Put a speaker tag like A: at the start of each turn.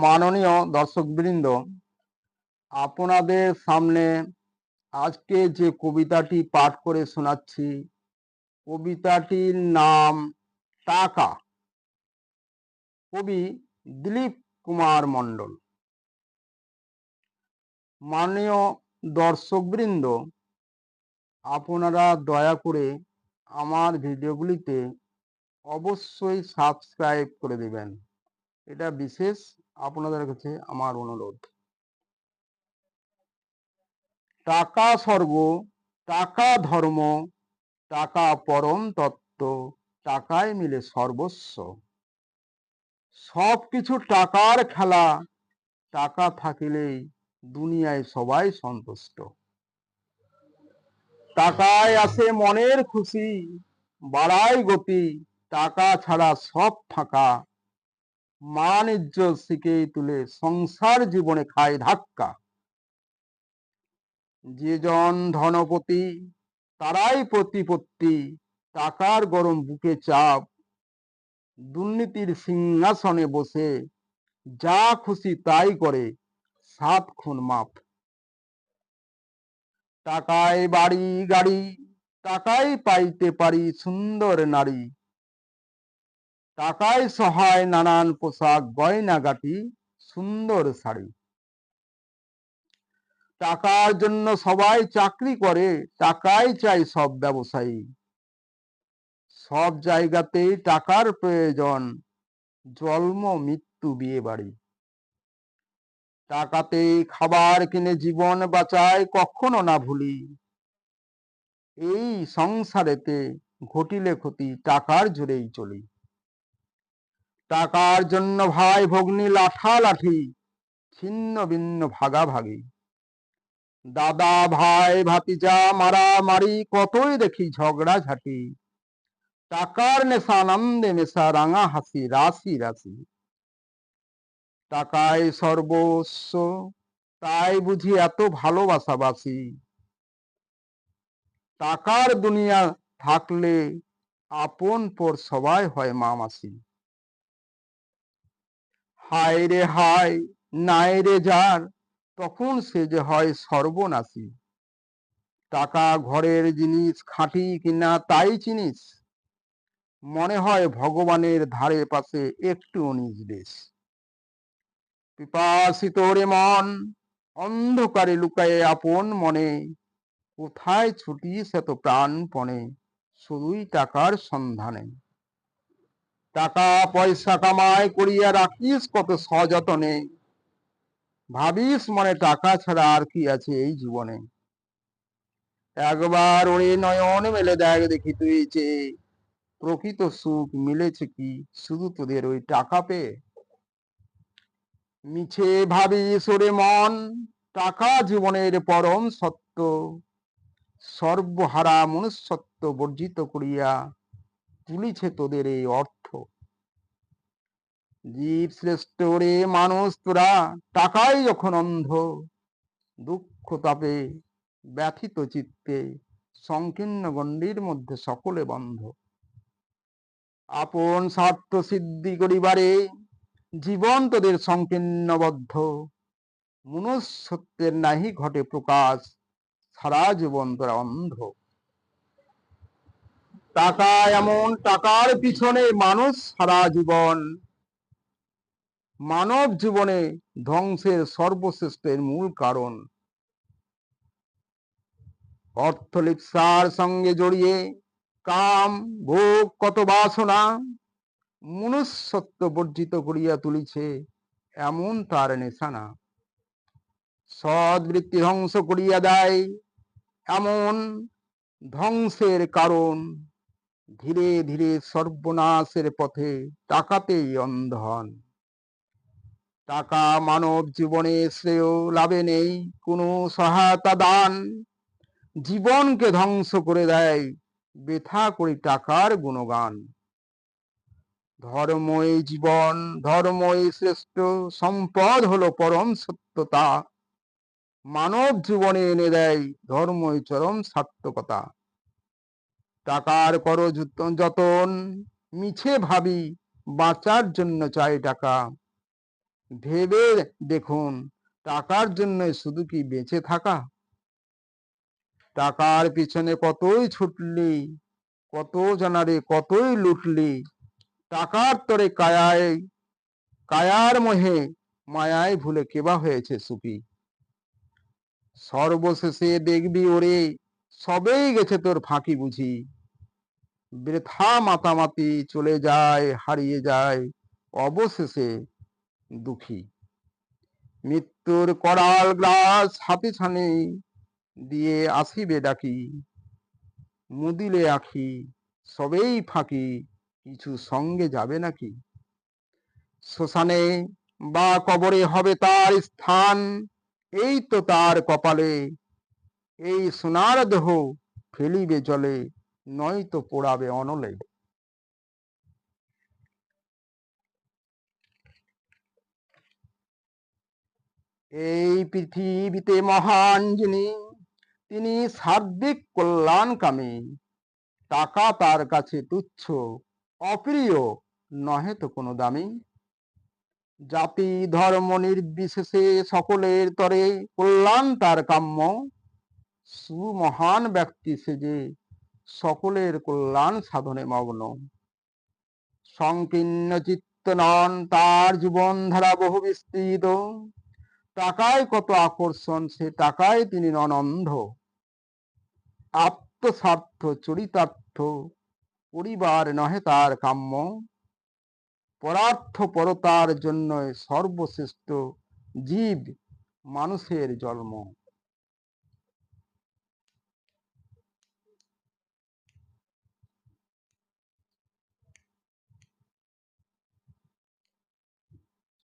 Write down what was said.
A: মাননীয় দর্শকবৃন্দ, আপনাদের সামনে আজকে যে কবিতাটি পাঠ করে শোনাচ্ছি, কবিতাটির নাম টাকা। কবি দিলীপ কুমার মণ্ডল। মাননীয় দর্শকবৃন্দ, আপনারা দয়া করে আমার ভিডিওগুলিতে অবশ্যই সাবস্ক্রাইব করে দেবেন। এটা বিশেষ আপনাদের কাছে আমার অনুরোধ। টাকা স্বর্গ, টাকা ধর্ম, টাকা পরম তত্ত্ব, টাকায় মিলে সর্বস্ব। সবকিছু টাকার খেলা, টাকা থাকিলেই দুনিয়ায় সবাই সন্তুষ্ট। টাকায় আসে মনের খুশি, বাড়ায় গতি, টাকা ছাড়া সব ফাঁকা। মান ইজ্জত শিখেই তুলে সংসার জীবনে খায় ধাক্কা। যে জন ধনপতি তারাই প্রতিপত্তি, টাকার গরম বুকে চাপ। দুর্নীতির সিংহাসনে বসে যা খুশি তাই করে, 7 খুন মাপ। টাকায় বাড়ি গাড়ি, টাকায় পাইতে পারি সুন্দর নারী। টাকায় সহায় নানান পোশাক গয়নাগাটি, সুন্দর শাড়ি। টাকার জন্য সবাই চাকরি করে, টাকাই চাই সব ব্যবসায়ী। সব জায়গাতেই টাকার প্রয়োজন, জন্ম মৃত্যু বিয়ে বাড়ি। টাকাতেই খাবার কিনে জীবন বাঁচায়, কখনো না ভুলি। এই সংসারেতে ঘটিলে ক্ষতি, টাকার জোরেই চলি। টাকার জন্য ভাই ভগ্নী লাঠালাঠি, ছিন্ন ভিন্ন ভাগাভাগি। দাদা ভাই ভাতিজা মারামারি, কতই দেখি ঝগড়াঝাটি। টাকার নেশা আনন্দে মেশা, রাঙা হাসি রাশি রাশি। টাকায় সর্বস্ব, তাই বুঝি এত ভালোবাসাবাসি। টাকার দুনিয়া থাকলে আপন পর সবাই হয় মা মাসি। হায় রে হায়, নাই রে যার, তখন সে যে হয় সর্বনাশী। টাকা ঘরের জিনিস, খাঁটি কিনা তাই চিনিস। মনে হয় ভগবানের ধারে পাশে একটু উনিশ বেশ। পিপাসিত রে মন, অন্ধকারে লুকায়ে আপন মনে। কোথায় ছুটিস এত প্রাণপণে, শুধুই টাকার সন্ধানে। টাকা পয়সা কামাই করিয়া রাখিস কত সযতনে। ভাবিস মনে টাকা ছাড়া আর কি আছে এই জীবনে। একবার ওরে নয়ন মেলে দেখ দেখি তুই চেয়ে, প্রকৃত সুখ মিলেছে কি শুধু তোদের ওই টাকা পেয়ে। মিছে ভাবিস ওরে মন, টাকা জীবনের পরম সত্য। সর্বহারা মনুষ্যত্ব বর্জিত করিয়া তুলিছে তোদের এই অর্থ। জীব শ্রেষ্ঠ রে মানুষ তোরা, টাকাই যখন অন্ধ। দুঃখ তাপে ব্যথিত চিত্তে, সংকীর্ণ গণ্ডির মধ্যে সকলে বন্ধ। আপন স্বার্থ সিদ্ধি করিবারে জীবন তোদের সংকীর্ণবদ্ধ। মনুষ্যত্বের নাহি ঘটে প্রকাশ, সারা জীবন তোরা অন্ধ। টাকা এমন, টাকার পিছনে মানুষ সারা জীবন। মানব জীবনে ধ্বংসের সর্বশ্রেষ্ঠের মূল কারণ। অর্থলিপ্সার সঙ্গে জড়িয়ে কাম ভোগ কত বাসনা, মনুষ্যত্ব বর্জিত করিয়া তুলিছে এমন তার নিশানা। সদ্বৃত্তি ধ্বংস করিয়া দেয় এমন ধ্বংসের কারণ। ধীরে ধীরে সর্বনাশের পথে টাকাতেই অন্ধ হন। টাকা মানব জীবনে শ্রেয় লাভে নেই কোনো সহায়তা দান। জীবনকে ধ্বংস করে দেয়, বৃথা করি টাকার গুণগান। ধর্মই জীবন, ধর্মই শ্রেষ্ঠ, সম্পদ হলো পরম সত্যতা। মানব জীবনে এনে দেয় ধর্মই চরম সার্থকতা। টাকার করো যতন, মিছে ভাবি বাঁচার জন্য চাই টাকা। ভেবে দেখুন, টাকার জন্য শুধু কি বেঁচে থাকা? টাকার পিছনে কতই ছুটলি, কত জনারে কতই লুটলি, টাকার তরে কায়ায়, কায়ার মোহে মায়ায় ভুলে কেবা হয়েছে সুখী। সর্বশেষে দেখবি ওরে, সবেই গেছে তোর ফাঁকি বুঝি। বৃথা মাতামাতি চলে যায়, হারিয়ে যায় অবশেষে দুঃখী। মৃত্যুর করাল গ্রাস হাতে ছানে দিয়ে আসিবে ডাকি, মুদিলে আখি সবেই ফাঁকি, কিছু সঙ্গে যাবে নাকি? শ্মশানে বা কবরে হবে তার স্থান, এই তো তার কপালে, এই সোনার দেহ ফেলিবে জলে, নয়তো পোড়াবে অনলে। এই পৃথিবীতে মহান যিনি, তিনি সার্বিক কল্যাণকামী। টাকা তার কাছে তুচ্ছ, অপ্রিয়, নহে তো কোনো দামি। জাতি ধর্ম নির্বিশেষে সকলের তরে কল্যাণ তার কাম্য। সুমহান ব্যক্তি সেজে সকলের কল্যাণ সাধনে মগ্ন। সংকীর্ণ চিত্ত নন তার জীবন ধারা বহু বিস্তৃত। টাকায় কত আকর্ষণ, সে টাকায় তিনি নন অন্ধ। আত্মস্বার্থ চরিতার্থ পরিবার নহে তার কাম্য। পরার্থ পরতার জন্য সর্বশ্রেষ্ঠ জীব মানুষের জন্ম।